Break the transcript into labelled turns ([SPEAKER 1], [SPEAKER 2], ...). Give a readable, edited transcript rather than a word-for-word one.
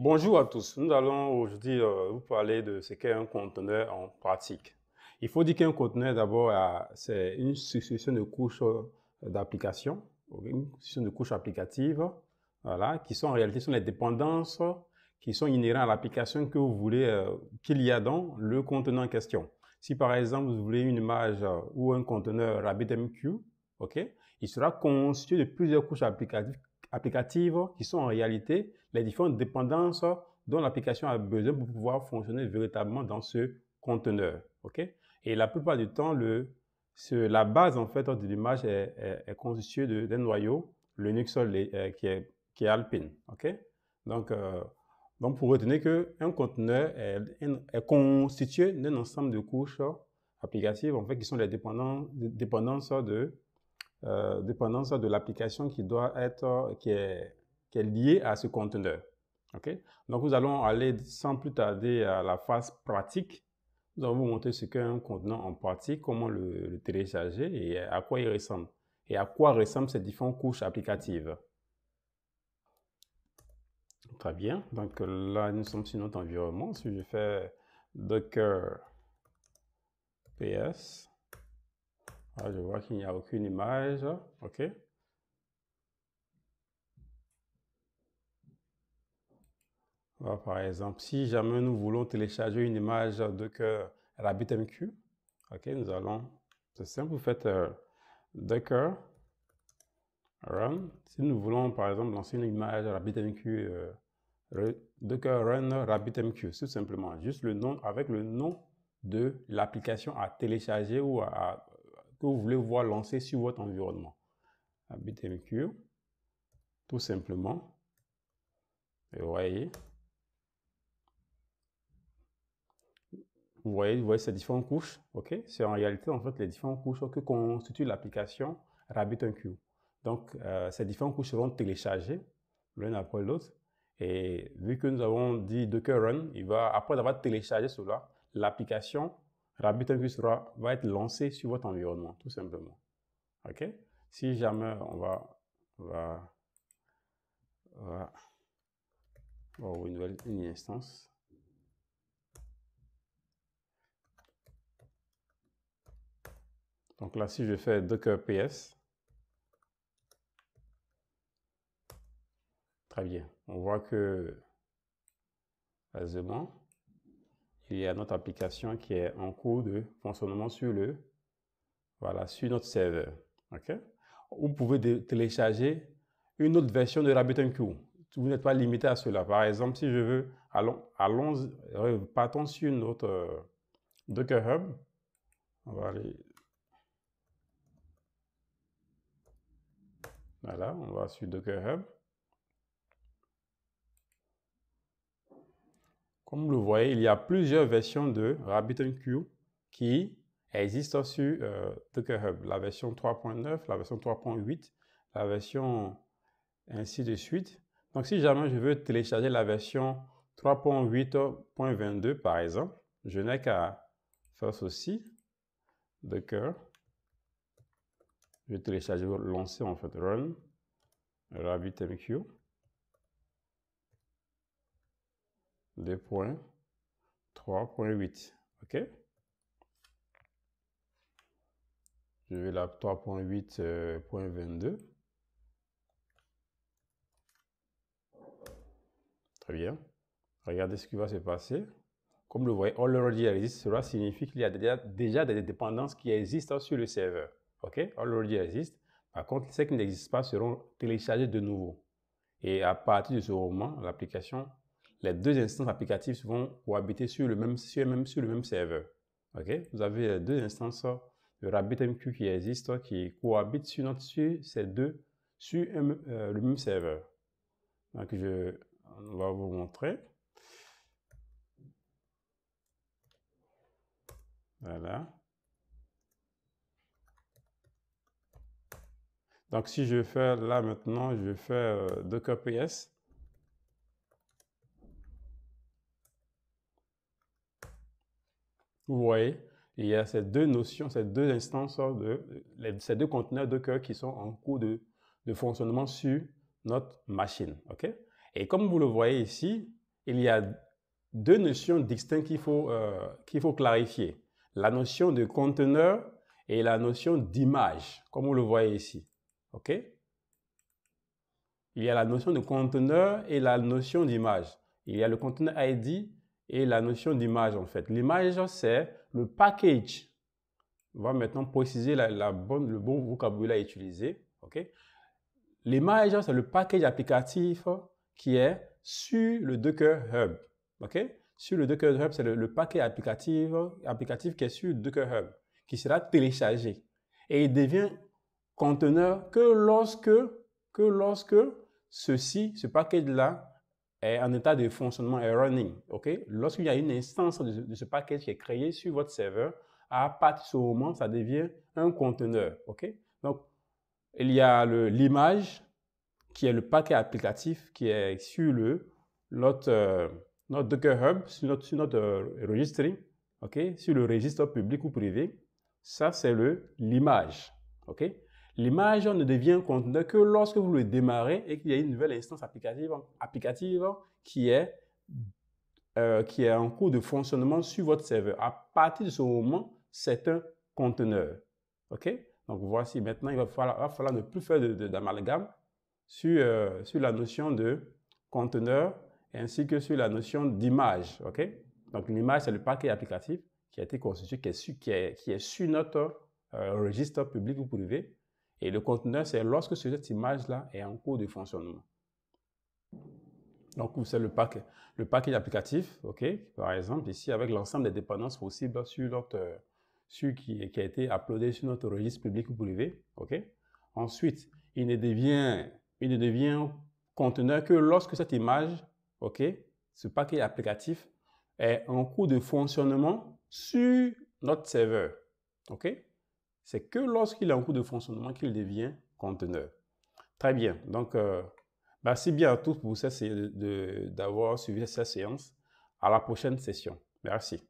[SPEAKER 1] Bonjour à tous. Nous allons aujourd'hui vous parler de ce qu'est un conteneur en pratique. Il faut dire qu'un conteneur, d'abord, c'est une succession de couches d'applications, une succession de couches applicatives, voilà, qui sont en réalité sont les dépendances qui sont inhérentes à l'application que vous voulez qu'il y a dans le conteneur en question. Si par exemple vous voulez une image ou un conteneur RabbitMQ, ok, il sera constitué de plusieurs couches applicatives qui sont en réalité les différentes dépendances dont l'application a besoin pour pouvoir fonctionner véritablement dans ce conteneur. Okay? Et la plupart du temps, la base en fait de l'image est constituée d'un noyau Linux qui est Alpine. Okay? Donc, pour retenir qu'un conteneur est constitué d'un ensemble de couches applicatives en fait, qui sont les dépendances de l'application qui est liée à ce conteneur. Okay? Donc, nous allons aller sans plus tarder à la phase pratique. Nous allons vous montrer ce qu'est un conteneur en pratique, comment le télécharger et à quoi il ressemble. Et à quoi ressemblent ces différentes couches applicatives. Très bien. Donc là, nous sommes sur notre environnement. Si je fais Docker PS, là, je vois qu'il n'y a aucune image. OK. Alors, par exemple, si jamais nous voulons télécharger une image Docker RabbitMQ, ok, nous allons, c'est simple, vous faites Docker run. Si nous voulons, par exemple, lancer une image RabbitMQ, Docker run RabbitMQ, tout simplement, juste le nom, avec le nom de l'application à télécharger ou que vous voulez voir lancer sur votre environnement. RabbitMQ, tout simplement. Et vous voyez, vous voyez ces différentes couches, ok? C'est en réalité en fait les différentes couches que constitue l'application RabbitMQ. Donc ces différentes couches seront téléchargées l'une après l'autre. Et vu que nous avons dit Docker Run, après avoir téléchargé cela, l'application RabbitMQ va être lancée sur votre environnement, tout simplement. Ok? Si jamais on va une instance. Donc là, si je fais Docker PS, très bien. On voit que, aisément, il y a notre application qui est en cours de fonctionnement sur notre serveur. Okay? Vous pouvez télécharger une autre version de RabbitMQ. Vous n'êtes pas limité à cela. Par exemple, si je veux, partons sur notre Docker Hub. On va aller. Voilà, on va sur Docker Hub. Comme vous le voyez, il y a plusieurs versions de RabbitMQ qui existent sur Docker Hub. La version 3.9, la version 3.8, la version ainsi de suite. Donc, si jamais je veux télécharger la version 3.8.22 par exemple, je n'ai qu'à faire ceci, Docker. Je vais télécharger, lancer en fait Run RabbitMQ 2.3.8. OK? Je vais la 3.8.22. Très bien. Regardez ce qui va se passer. Comme vous le voyez, already exist, cela signifie qu'il y a déjà des dépendances qui existent sur le serveur. OK? Already exist. Par contre, celles qui n'existent pas seront téléchargées de nouveau. Et à partir de ce moment, l'application, les deux instances applicatives vont cohabiter sur le même serveur. OK? Vous avez deux instances de RabbitMQ qui existent, qui cohabitent sur le même serveur. Donc, on va vous montrer. Voilà. Donc, si je fais là maintenant, je fais Docker PS. Vous voyez, il y a ces deux notions, ces deux instances, ces deux conteneurs Docker qui sont en cours de fonctionnement sur notre machine. Okay? Et comme vous le voyez ici, il y a deux notions distinctes qu'il faut clarifier. La notion de conteneur et la notion d'image, comme vous le voyez ici. OK? Il y a la notion de conteneur et la notion d'image. Il y a le conteneur ID et la notion d'image en fait. L'image, c'est le package. On va maintenant préciser le bon vocabulaire à utiliser. Okay? L'image, c'est le package applicatif qui est sur le Docker Hub. Okay? Sur le Docker Hub, c'est le package applicatif qui est sur le Docker Hub, qui sera téléchargé. Et il devient conteneur que lorsque ce package-là est en état de fonctionnement, est running. Okay? Lorsqu'il y a une instance de ce package qui est créé sur votre serveur, à partir de ce moment, ça devient un conteneur. Okay? Donc, il y a l'image qui est le paquet applicatif qui est sur notre Docker Hub, sur notre registry, okay? Sur le registre public ou privé. Ça, c'est l'image. Okay? L'image ne devient conteneur que lorsque vous le démarrez et qu'il y a une nouvelle instance applicative qui est en cours de fonctionnement sur votre serveur. À partir de ce moment, c'est un conteneur. OK? Donc, voici maintenant, il va falloir ne plus faire d'amalgame sur la notion de conteneur ainsi que sur la notion d'image. OK? Donc, l'image, c'est le paquet applicatif qui a été constitué, qui est sur notre registre public ou privé. Et le conteneur, c'est lorsque cette image-là est en cours de fonctionnement. Donc, c'est le paquet applicatif, OK? Par exemple, ici, avec l'ensemble des dépendances possibles qui a été uploadé sur notre registre public ou privé, OK? Ensuite, il ne devient conteneur que lorsque cette image, OK, ce paquet applicatif est en cours de fonctionnement sur notre serveur, OK? C'est que lorsqu'il est en cours de fonctionnement qu'il devient conteneur. Très bien. Donc, merci bien à tous pour d'avoir suivi cette séance. À la prochaine session. Merci.